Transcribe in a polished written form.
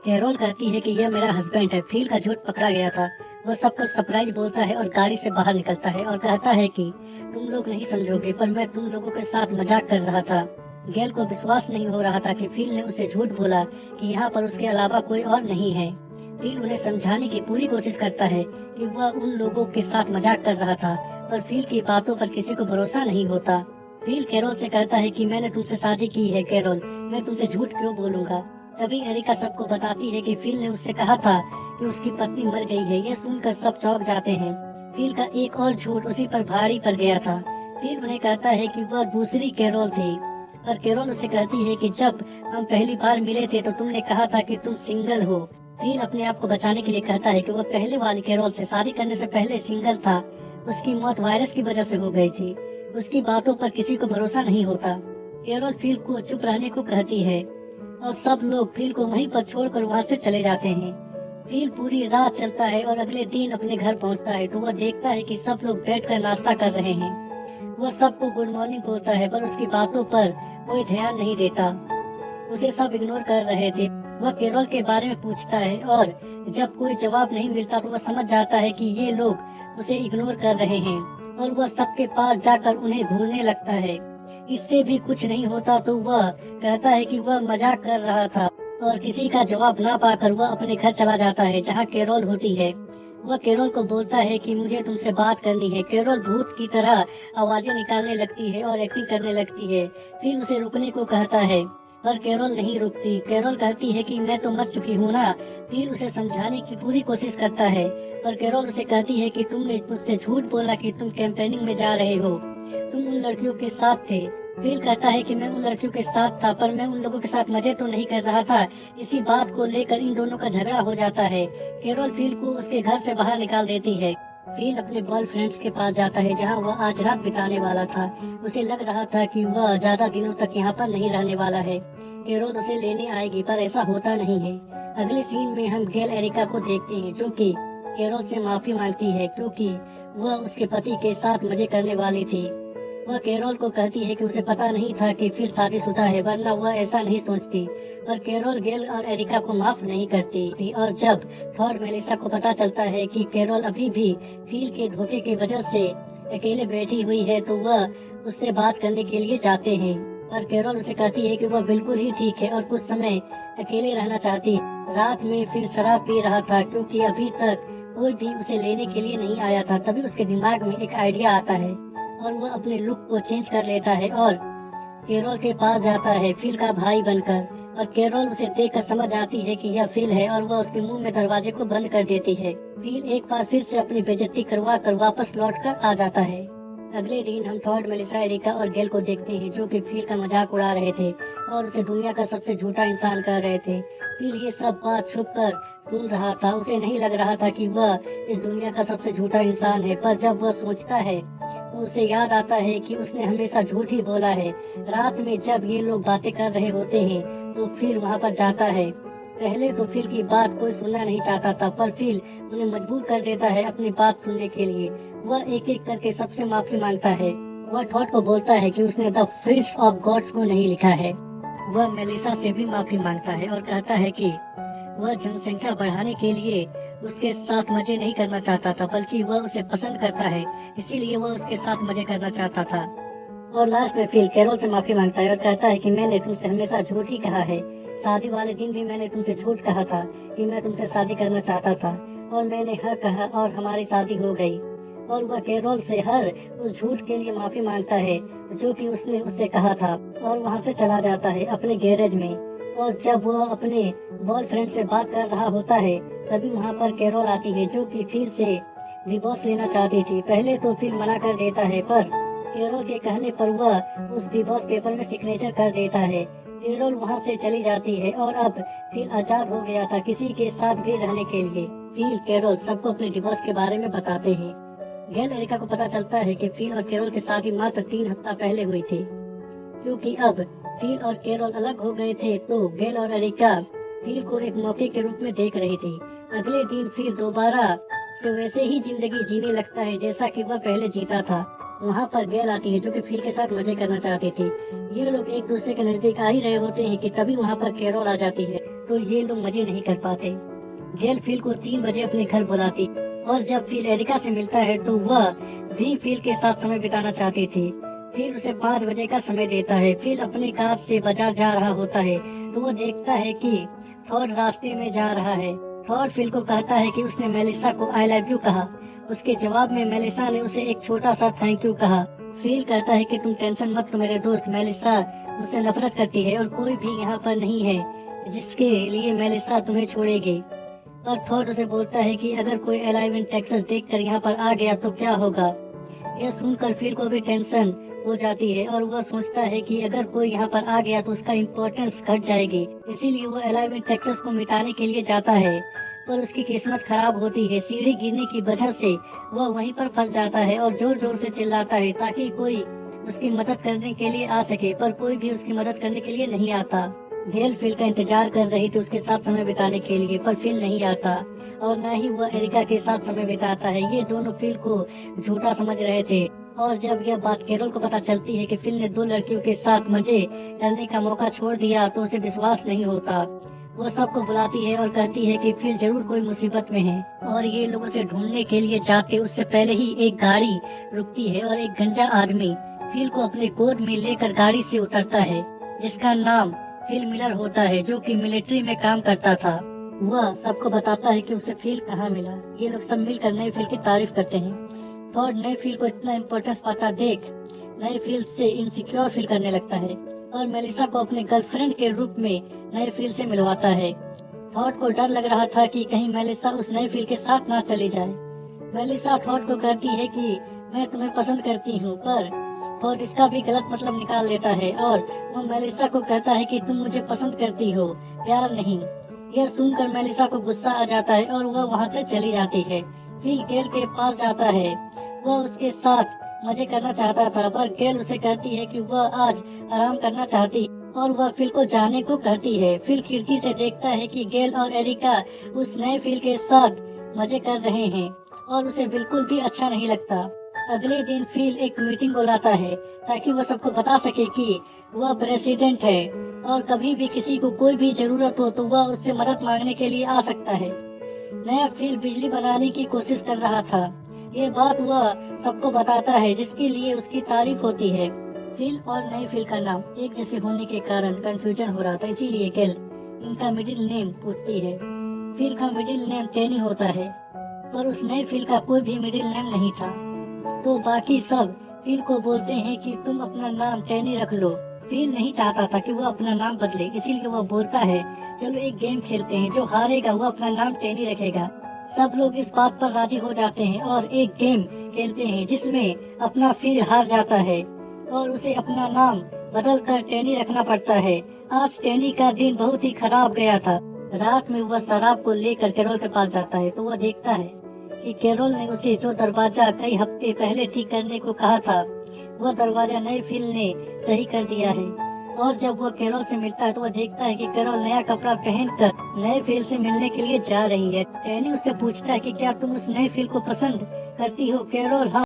Carol कहती है कि यह मेरा हस्बैंड है। फील का झूठ पकड़ा गया था। वो सबको सरप्राइज बोलता है और गाड़ी से बाहर निकलता है और कहता है कि तुम लोग नहीं समझोगे, पर मैं तुम लोगों के साथ मजाक कर रहा था। गैल को विश्वास नहीं हो रहा था कि फील ने उसे झूठ बोला कि यहाँ पर उसके अलावा कोई और नहीं है। फील उन्हें समझाने की पूरी कोशिश करता है कि वह उन लोगों के साथ मजाक कर रहा था, पर फील की बातों पर किसी को भरोसा नहीं होता। फील कैरोल से कहता है कि मैंने तुमसे शादी की है कैरोल, मैं तुमसे झूठ क्यों बोलूंगा। तभी एरिका सबको बताती है कि फील ने उससे कहा था कि उसकी पत्नी मर गई है। यह सुनकर सब चौंक जाते हैं। फील का एक और झूठ उसी पर भारी पड़ गया था। फील उन्हें कहता है कि वह दूसरी कैरोल थी, पर कैरोल उसे कहती है कि जब हम पहली बार मिले थे तो तुमने कहा था कि तुम सिंगल हो। फील अपने आप को बचाने के लिए कहता है कि वह पहले वाली कैरोल से शादी करने से पहले सिंगल था। उसकी मौत वायरस की वजह से हो गई थी। उसकी बातों पर किसी को भरोसा नहीं होता। कैरोल फील को चुप रहने को कहती है और सब लोग फील को वहीं पर छोड़कर वहाँ से चले जाते हैं। फील पूरी रात चलता है और अगले दिन अपने घर पहुँचता है तो वह देखता है कि सब लोग बैठकर नाश्ता कर रहे हैं। वह सबको गुड मॉर्निंग बोलता है, पर उसकी बातों पर कोई ध्यान नहीं देता। उसे सब इग्नोर कर रहे थे। वह कैरोल के बारे में पूछता है और जब कोई जवाब नहीं मिलता तो वह समझ जाता है कि ये लोग उसे इग्नोर कर रहे हैं और वह सबके पास जाकर उन्हें घूरने लगता है। इससे भी कुछ नहीं होता तो वह कहता है कि वह मजाक कर रहा था और किसी का जवाब ना पाकर वह अपने घर चला जाता है जहाँ कैरोल होती है। वह कैरोल को बोलता है कि मुझे तुमसे बात करनी है। कैरोल भूत की तरह आवाजें निकालने लगती है और एक्टिंग करने लगती है। फिर उसे रुकने को कहता है, पर कैरोल नहीं रुकती। कैरोल कहती है कि मैं तो मर चुकी हूँ ना। फिर उसे समझाने की पूरी कोशिश करता है, पर कैरोल उसे कहती है कि तुमने मुझसे झूठ बोला कि तुम कैंपेनिंग में जा रहे हो। तुम उन लड़कियों के साथ थे। फील कहता है कि मैं उन लड़कियों के साथ था, पर मैं उन लोगों के साथ मजे तो नहीं कर रहा था। इसी बात को लेकर इन दोनों का झगड़ा हो जाता है। कैरोल फील को उसके घर से बाहर निकाल देती है। फील अपने बॉयफ्रेंड्स के पास जाता है जहां वह आज रात बिताने वाला था। उसे लग रहा था कि वह ज्यादा दिनों तक यहाँ पर नहीं रहने वाला है। कैरोल उसे लेने आएगी, पर ऐसा होता नहीं है। अगले सीन में हम गैल एरिका को देखते हैं जो कि कैरोल से माफी मांगती है क्योंकि वह उसके पति के साथ मजे करने वाली थी। वह कैरोल को कहती है कि उसे पता नहीं था कि फिल शादीशुदा है, वरना वह ऐसा नहीं सोचती। पर कैरोल गैल और एरिका को माफ नहीं करती थी और जब थॉर मेलिसा को पता चलता है कि कैरोल अभी भी फील के धोखे की वजह से अकेले बैठी हुई है तो वह उससे बात करने के लिए जाते हैं। पर कैरोल उसे कहती है कि वह बिल्कुल ही ठीक है और कुछ समय अकेले रहना चाहती है। रात में फिल शराब पी रहा था क्योंकि अभी तक कोई भी उसे लेने के लिए नहीं आया था। तभी उसके दिमाग में एक आइडिया आता है और वह अपने लुक को चेंज कर लेता है और कैरोल के पास जाता है फिल का भाई बनकर। और कैरोल उसे देखकर समझ जाती है कि यह फिल है और वह उसके मुंह में दरवाजे को बंद कर देती है। फिल एक बार फिर से अपनी बेइज्जती करवा कर वापस लौट कर आ जाता है। अगले दिन हम थॉड, मेलिसा, एरिका और गैल को देखते हैं जो कि फिल का मजाक उड़ा रहे थे और उसे दुनिया का सबसे झूठा इंसान कर रहे थे। फिल ये सब बात छुप कर सुन रहा था। उसे नहीं लग रहा था कि वह इस दुनिया का सबसे झूठा इंसान है, पर जब वह सोचता है तो उसे याद आता है कि उसने हमेशा झूठ ही बोला है। रात में जब ये लोग बातें कर रहे होते हैं तो फिल वहाँ पर जाता है। पहले तो फिल की बात कोई सुनना नहीं चाहता था, पर फिल उन्हें मजबूर कर देता है अपनी बात सुनने के लिए। वह एक एक करके सबसे माफी मांगता है। वह थॉट को बोलता है कि उसने द फिल्स ऑफ गॉड्स को नहीं लिखा है। वह मेलिसा से भी माफी मांगता है और कहता है कि वह जनसंख्या बढ़ाने के लिए उसके साथ मजे नहीं करना चाहता था, बल्कि वह उसे पसंद करता है, इसीलिए वह उसके साथ मजे करना चाहता था। और लास्ट में फिल कैरोल से माफी मांगता है और कहता है कि मैंने तुमसे हमेशा झूठ ही कहा है। शादी वाले दिन भी मैंने तुमसे झूठ कहा था कि मैं तुमसे शादी करना चाहता था और मैंने हाँ कहा और हमारी शादी हो गई। और वह कैरोल से हर उस झूठ के लिए माफी मांगता है जो कि उसने उससे कहा था और वहाँ से चला जाता है अपने गैरेज में। और जब वह अपने बॉयफ्रेंड से बात कर रहा होता है तभी वहाँ पर कैरोल आती है जो कि फिल से डिवोर्स लेना चाहती थी। पहले तो फिल मना कर देता है, पर कैरोल के कहने पर वह उस डिवोर्स पेपर में सिग्नेचर कर देता है। कैरोल वहाँ से चली जाती है और अब फिल आजाद हो गया था किसी के साथ भी रहने के लिए। फिल कैरोल सबको अपने डिवोर्स के बारे में बताते हैं। गैल एरिका को पता चलता है कि फिल और कैरोल की शादी मात्र 3 हफ्ता पहले हुई थी। क्योंकि अब फिल और कैरोल अलग हो गए थे तो गैल और एरिका फिल को एक मौके के रूप में देख रही थी। अगले दिन फिल दोबारा से वैसे ही जिंदगी जीने लगता है जैसा कि वह पहले जीता था। वहाँ पर गैल आती है जो कि फिल के साथ मजे करना चाहती थी। ये लोग एक दूसरे के नजदीक आ ही रहे होते हैं कि तभी वहाँ पर कैरोल आ जाती है तो ये लोग मजे नहीं कर पाते। गेल फिल को 3 बजे अपने घर बुलाती और जब फिल एरिका से मिलता है तो वह भी फिल के साथ समय बिताना चाहती थी। फिल उसे 5 बजे का समय देता है। फिल अपनी कार से बाजार जा रहा होता है तो वो देखता है कि थॉड रास्ते में जा रहा है। थॉड फिल को कहता है कि उसने मेलिसा को आई लव यू कहा। उसके जवाब में मेलिसा ने उसे एक छोटा सा थैंक यू कहा। फिल कहता है कि तुम टेंशन मत लो मेरे दोस्त, मेलिसा मुझसे नफरत करती है और कोई भी यहाँ पर नहीं है जिसके लिए मेलिसा तुम्हें छोड़ेगी। पर थॉड उसे बोलता है कि अगर कोई अलाइव इन टेक्सास देखकर यहाँ पर आ गया तो क्या होगा। यह सुनकर फिल को भी टेंशन हो जाती है और वह सोचता है कि अगर कोई यहाँ पर आ गया तो उसका इम्पोर्टेंस घट जाएगी। इसीलिए वो अलाइव इन टेक्सास को मिटाने के लिए जाता है, पर उसकी किस्मत खराब होती है। सीढ़ी गिरने की वजह से वह वहीं पर फंस जाता है और जोर जोर से चिल्लाता है ताकि कोई उसकी मदद करने के लिए आ सके, पर कोई भी उसकी मदद करने के लिए नहीं आता। गेल फिल का इंतजार कर रही थी उसके साथ समय बिताने के लिए, पर फिल नहीं आता और न ही वह एरिका के साथ समय बिताता है। ये दोनों फिल को झूठा समझ रहे थे और जब यह बात कैरोल को पता चलती है कि फिल ने 2 लड़कियों के साथ मजे करने का मौका छोड़ दिया तो उसे विश्वास नहीं होता। वो सबको बुलाती है और कहती है कि फिल जरूर कोई मुसीबत में है और ये लोग उसे ढूंढने के लिए जाते उससे पहले ही एक गाड़ी रुकती है और एक गंजा आदमी फिल को अपने गोद में लेकर गाड़ी से उतरता है, जिसका नाम फिल मिलर होता है, जो कि मिलिट्री में काम करता था। वह सबको बताता है कि उसे फिल कहाँ मिला। ये लोग सब मिलकर नए फिल की तारीफ करते हैं। थॉड नए फिल को इतना इम्पोर्टेंस पाता देख नए फिल से इनसिक्योर फील करने लगता है और मेलिसा को अपने गर्लफ्रेंड के रूप में नए फिल से मिलवाता है। थॉड को डर लग रहा था कि कहीं मेलिसा उस नए फिल के साथ ना चली जाए। मेलिसा थॉड को कहती है कि मैं तुम्हें पसंद करती हूँ, पर थॉड इसका भी गलत मतलब निकाल लेता है और वो मेलिसा को कहता है कि तुम मुझे पसंद करती हो, प्यार नहीं। यह सुनकर मेलिसा को गुस्सा आ जाता है और वह वहाँ से चली जाती है। फिल गेल के पास जाता है। वह उसके साथ मजे करना चाहता था, पर गेल उसे कहती है कि वह आज आराम करना चाहती और वह फिल को जाने को कहती है। फिल खिड़की से देखता है कि गेल और एरिका उस नए फिल के साथ मजे कर रहे हैं और उसे बिल्कुल भी अच्छा नहीं लगता। अगले दिन फिल एक मीटिंग बुलाता है ताकि वह सबको बता सके कि वह प्रेसिडेंट है और कभी भी किसी को कोई भी जरूरत हो तो वह उससे मदद मांगने के लिए आ सकता है। नया फिल बिजली बनाने की कोशिश कर रहा था। ये बात वह सबको बताता है, जिसके लिए उसकी तारीफ होती है। फिल और नए फिल का नाम एक जैसे होने के कारण कंफ्यूजन हो रहा था, इसीलिए गेल इनका मिडिल नेम पूछती है। फिल का मिडिल नेम टेनी होता है, पर उस नए फिल का कोई भी मिडिल नेम नहीं था। तो बाकी सब फिल को बोलते हैं कि तुम अपना नाम टेनी रख लो। फिल नहीं चाहता था कि वो अपना नाम बदले, इसीलिए वो बोलता है चलो एक गेम खेलते हैं, जो हारेगा वो अपना नाम टेनी रखेगा। सब लोग इस बात पर राजी हो जाते हैं और एक गेम खेलते हैं जिसमें अपना फिल हार जाता है और उसे अपना नाम बदल कर टेनी रखना पड़ता है। आज टेनी का दिन बहुत ही खराब गया था। रात में वह शराब को लेकर कैरोल के पास जाता है तो वह देखता है कि कैरोल ने उसे जो दरवाजा कई हफ्ते पहले ठीक करने को कहा था वह दरवाजा नए फिल ने सही कर दिया है। और जब वह कैरोल से मिलता है तो वह देखता है कि कैरोल नया कपड़ा पहनकर नए फिल से मिलने के लिए जा रही है। टेनी उससे पूछता है कि क्या तुम उस नए फिल को पसंद करती हो। कैरोल हाँ